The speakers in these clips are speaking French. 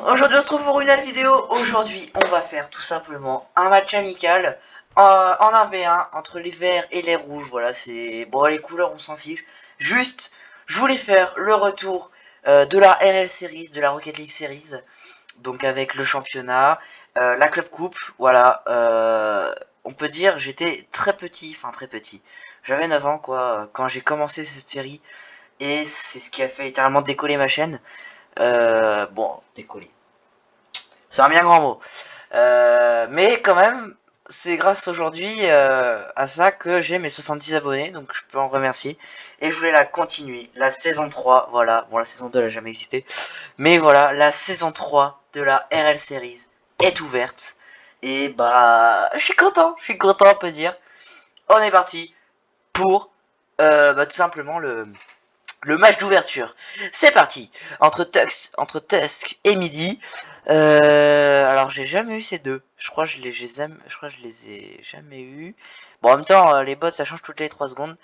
Aujourd'hui on se retrouve pour une nouvelle vidéo. Aujourd'hui on va faire tout simplement un match amical en 1v1 entre les verts et les rouges. Voilà, c'est bon, les couleurs on s'en fiche. Juste, je voulais faire le retour de la RL Series, de la Rocket League Series. Donc avec le championnat, la Club Coupe, voilà. On peut dire j'étais très petit, enfin très petit. J'avais 9 ans quoi quand j'ai commencé cette série. Et c'est ce qui a fait littéralement décoller ma chaîne. Bon, décoller. C'est un bien grand mot. Mais quand même, c'est grâce aujourd'hui à ça que j'ai mes 70 abonnés, donc je peux en remercier. Et je voulais la continuer, la saison 3, voilà. Bon, la saison 2 elle a jamais existé. Mais voilà, la saison 3 de la RL Series est ouverte. Et bah, je suis content, on peut dire. On est parti pour tout simplement le match d'ouverture. C'est parti. Entre Tusk et Midi. Alors j'ai jamais eu ces deux. Je crois que je les ai jamais eu. Bon, en même temps, les bots ça change toutes les 3 secondes.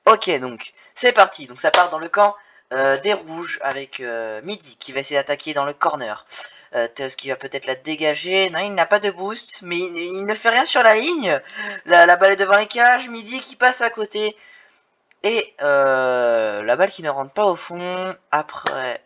Ok, donc c'est parti. Donc ça part dans le camp des rouges avec Midi qui va essayer d'attaquer dans le corner. Tusk qui va peut-être la dégager. Non, il n'a pas de boost, mais il ne fait rien sur la ligne. La balle est devant les cages. Midi qui passe à côté. Et la balle qui ne rentre pas au fond. Après,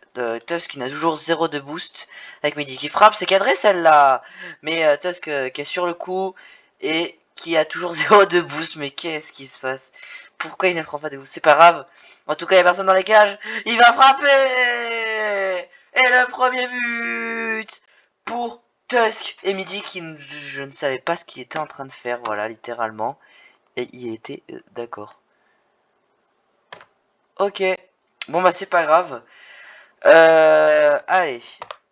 Tusk qui n'a toujours 0 de boost. Avec Midi qui frappe, c'est cadré celle-là. Mais Tusk qui est sur le coup. Et qui a toujours 0 de boost. Mais qu'est-ce qui se passe? Pourquoi il ne prend pas de boost? C'est pas grave. En tout cas, il n'y a personne dans les cages. Il va frapper. Et le premier but pour Tusk. Et Midi qui, je ne savais pas ce qu'il était en train de faire. Voilà, littéralement. Et il était d'accord. Ok. Bon bah c'est pas grave. Allez,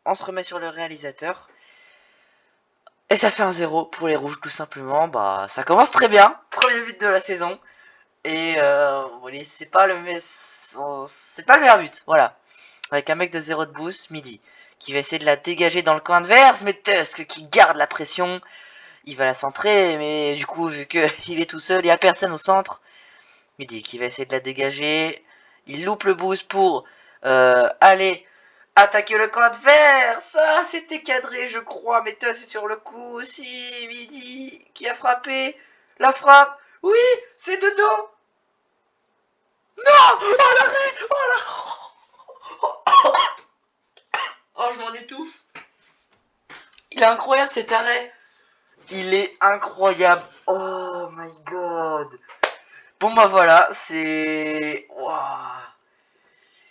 on se remet sur le réalisateur. Et ça fait un 0 pour les rouges tout simplement. Bah ça commence très bien. Premier but de la saison. Et c'est pas c'est pas le meilleur but. Voilà. Avec un mec de 0 de boost, Midi, qui va essayer de la dégager dans le coin adverse. Mais Tusk qui garde la pression. Il va la centrer. Mais du coup, vu qu'il est tout seul, il n'y a personne au centre. Midi qui va essayer de la dégager. Il loupe le boost pour aller attaquer le camp adverse. Ça, c'était cadré, je crois. Mais toi, c'est sur le coup aussi. Midi qui a frappé. La frappe. Oui, c'est dedans. Non. Oh l'arrêt. Oh, je m'en étouffe. Il est incroyable cet arrêt. Il est incroyable. Oh my god. Bon bah voilà, c'est... Wow.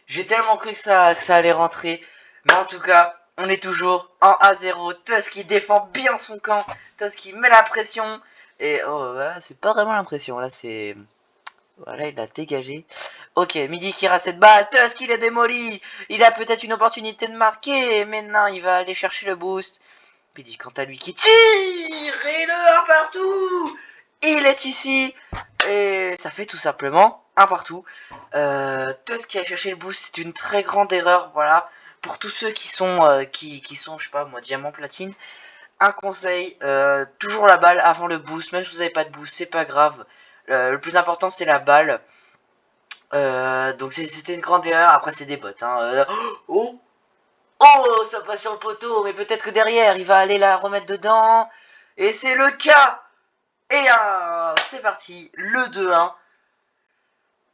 J'ai tellement cru que ça allait rentrer. Mais en tout cas, on est toujours en 1-0. Tusk qui défend bien son camp. Tusk qui met la pression. Et oh, ouais, c'est pas vraiment l'impression. Là, c'est... Voilà, il a dégagé. Ok, Midi qui rate cette balle. Tusk, il est démoli. Il a peut-être une opportunité de marquer. Mais non, il va aller chercher le boost. Midi, quant à lui, qui tire. Et le 1 partout. Il est ici. Et ça fait tout simplement un partout. Tusk qui a cherché le boost, c'est une très grande erreur. Voilà. Pour tous ceux qui sont, qui sont, je sais pas moi, diamant platine, un conseil, toujours la balle avant le boost. Même si vous n'avez pas de boost, c'est pas grave. Le plus important, c'est la balle. Donc c'était une grande erreur. Après, c'est des bots. Hein. Oh, oh, ça passe sur le poteau. Mais peut-être que derrière, il va aller la remettre dedans. Et c'est le cas. Et c'est parti. Le 2-1.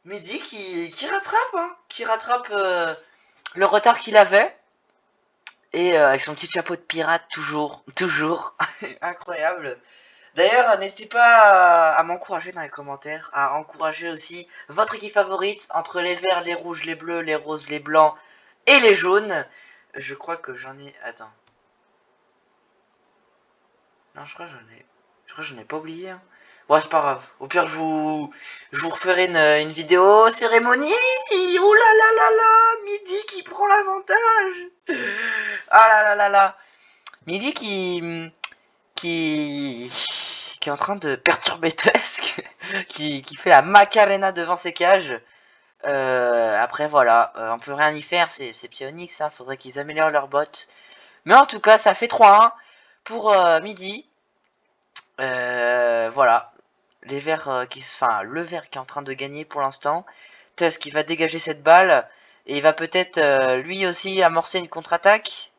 Midi qui rattrape, hein, qui rattrape le retard qu'il avait. Et avec son petit chapeau de pirate, toujours, toujours, incroyable. D'ailleurs, n'hésitez pas à m'encourager dans les commentaires, à encourager aussi votre équipe favorite entre les verts, les rouges, les bleus, les roses, les blancs et les jaunes. Je crois que j'en ai... Attends. Non, je crois que j'en ai pas oublié. Hein. Ouais, c'est pas grave. Au pire, je vous referai une vidéo cérémonie. Ouh là là là là, Midi qui prend l'avantage. Ah là là là là. Midi qui qui est en train de perturber Tusk, qui fait la Macarena devant ses cages. Après voilà, on peut rien y faire, c'est Psyonix, hein, faudrait qu'ils améliorent leur bot. Mais en tout cas, ça fait 3-1 pour Midi. Voilà, les verts enfin le vert qui est en train de gagner pour l'instant. Tusk qui va dégager cette balle et il va peut-être lui aussi amorcer une contre-attaque.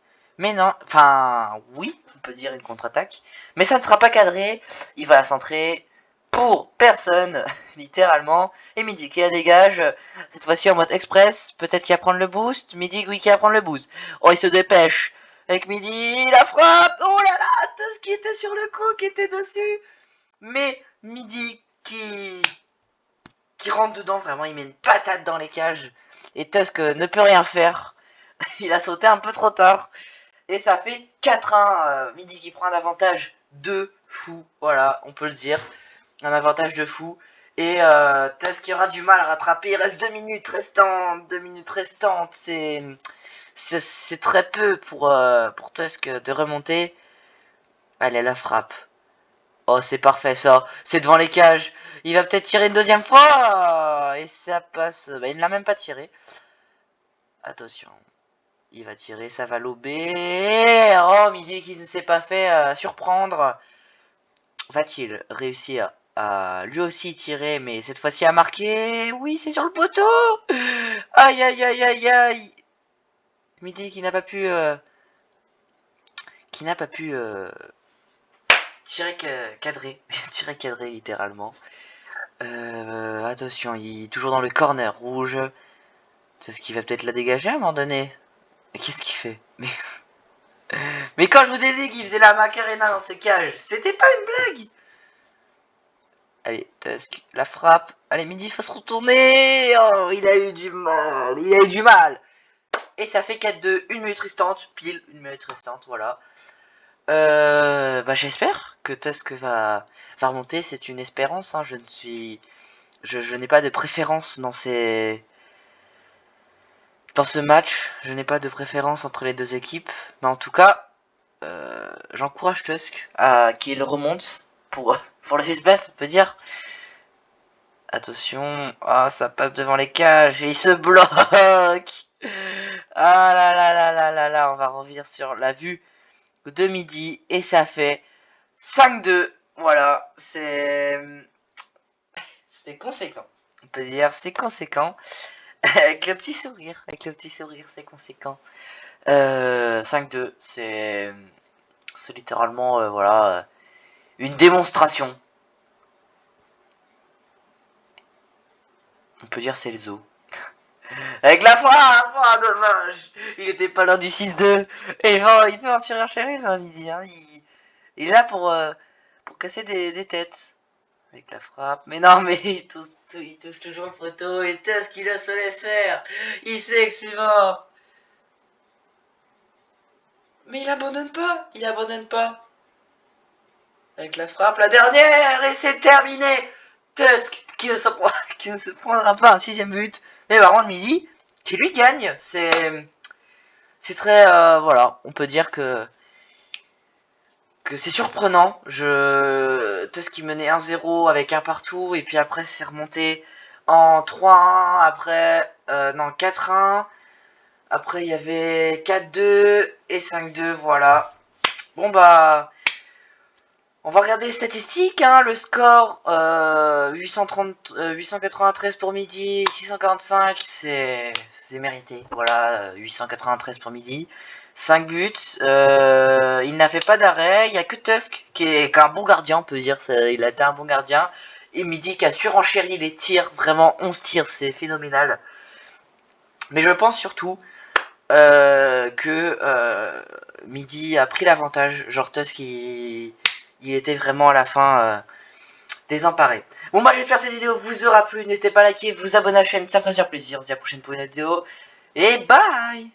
Mais non, enfin, oui, on peut dire une contre-attaque. Mais ça ne sera pas cadré. Il va la centrer pour personne, littéralement. Et Midi qui la dégage. Cette fois-ci en mode express. Peut-être qu'il va prendre le boost. Midi, oui, qui va prendre le boost. Oh, il se dépêche. Avec Midi, la frappe. Oh là là, tout ce qui était sur le coup, qui était dessus. Mais Midi qui rentre dedans, vraiment, il met une patate dans les cages. Et Tusk ne peut rien faire. Il a sauté un peu trop tard. Et ça fait 4-1. Midi qui prend un avantage de fou. Voilà, on peut le dire. Un avantage de fou. Et Tusk qui aura du mal à rattraper. Il reste 2 minutes restantes. 2 minutes restantes. C'est très peu pour Tusk de remonter. Allez, la frappe. Oh, c'est parfait ça. C'est devant les cages. Il va peut-être tirer une deuxième fois. Et ça passe. Bah, il ne l'a même pas tiré. Attention. Il va tirer, ça va lober. Oh, Midi qui ne s'est pas fait surprendre. Va-t-il réussir à lui aussi tirer, mais cette fois-ci à marquer? Oui, c'est sur le poteau. Aïe, aïe, aïe, aïe, aïe. Midi qui n'a pas pu... tirer cadré. Tirer cadré, littéralement. Attention, il est toujours dans le corner rouge. C'est ce qui va peut-être la dégager à un moment donné. Qu'est-ce qu'il fait? Mais quand je vous ai dit qu'il faisait la Macarena dans ses cages, c'était pas une blague. Allez, Tusk, la frappe. Allez, Midi, il faut se retourner. Oh, il a eu du mal. Il a eu du mal. Et ça fait 4-2, 1 minute restante. Pile, 1 minute restante, voilà. Bah, j'espère que Tusk va remonter. C'est une espérance. Hein. Je n'ai pas de préférence dans ce match. Je n'ai pas de préférence entre les deux équipes. Mais en tout cas, j'encourage Tusk à qu'il remonte pour le suspense, on peut dire. Attention, ah, ça passe devant les cages et il se bloque. Ah là là là là là là, on va revenir sur la vue de Midi et ça fait 5-2. Voilà, c'est conséquent. On peut dire c'est conséquent. Avec le petit sourire, c'est conséquent. 5-2, c'est littéralement voilà une démonstration. On peut dire c'est le zoo. Avec la frappe, oh, dommage. Il était pas loin du 6-2. Et il peut en surenchérir à Midi. Hein. Il est là pour casser des têtes. Avec la frappe. Mais non, mais il touche toujours le poteau. Et Tusk qu'il se laisse faire. Il sait que c'est mort. Mais il abandonne pas. Il abandonne pas. Avec la frappe, la dernière. Et c'est terminé. Tusk qui ne se prendra pas un 6ème but. Mais par contre, Midi qui lui gagne. C'est très... voilà, on peut dire que c'est surprenant. Tusk qui menait 1-0 avec un partout. Et puis après, c'est remonté en 3-1. Après, non, 4-1. Après, il y avait 4-2 et 5-2. Voilà. Bon, bah... On va regarder les statistiques, hein, le score 893 pour Midi, 645, c'est mérité, voilà, 893 pour Midi, 5 buts, il n'a fait pas d'arrêt, il n'y a que Tusk qui est un bon gardien, on peut dire, il a été un bon gardien, et Midi qui a surenchéri les tirs, vraiment 11 tirs, c'est phénoménal. Mais je pense surtout que Midi a pris l'avantage, genre Tusk il était vraiment à la fin désemparé. Bon bah j'espère que cette vidéo vous aura plu. N'hésitez pas à liker, vous abonner à la chaîne, ça ferait plaisir. On se dit à la prochaine pour une vidéo. Et bye.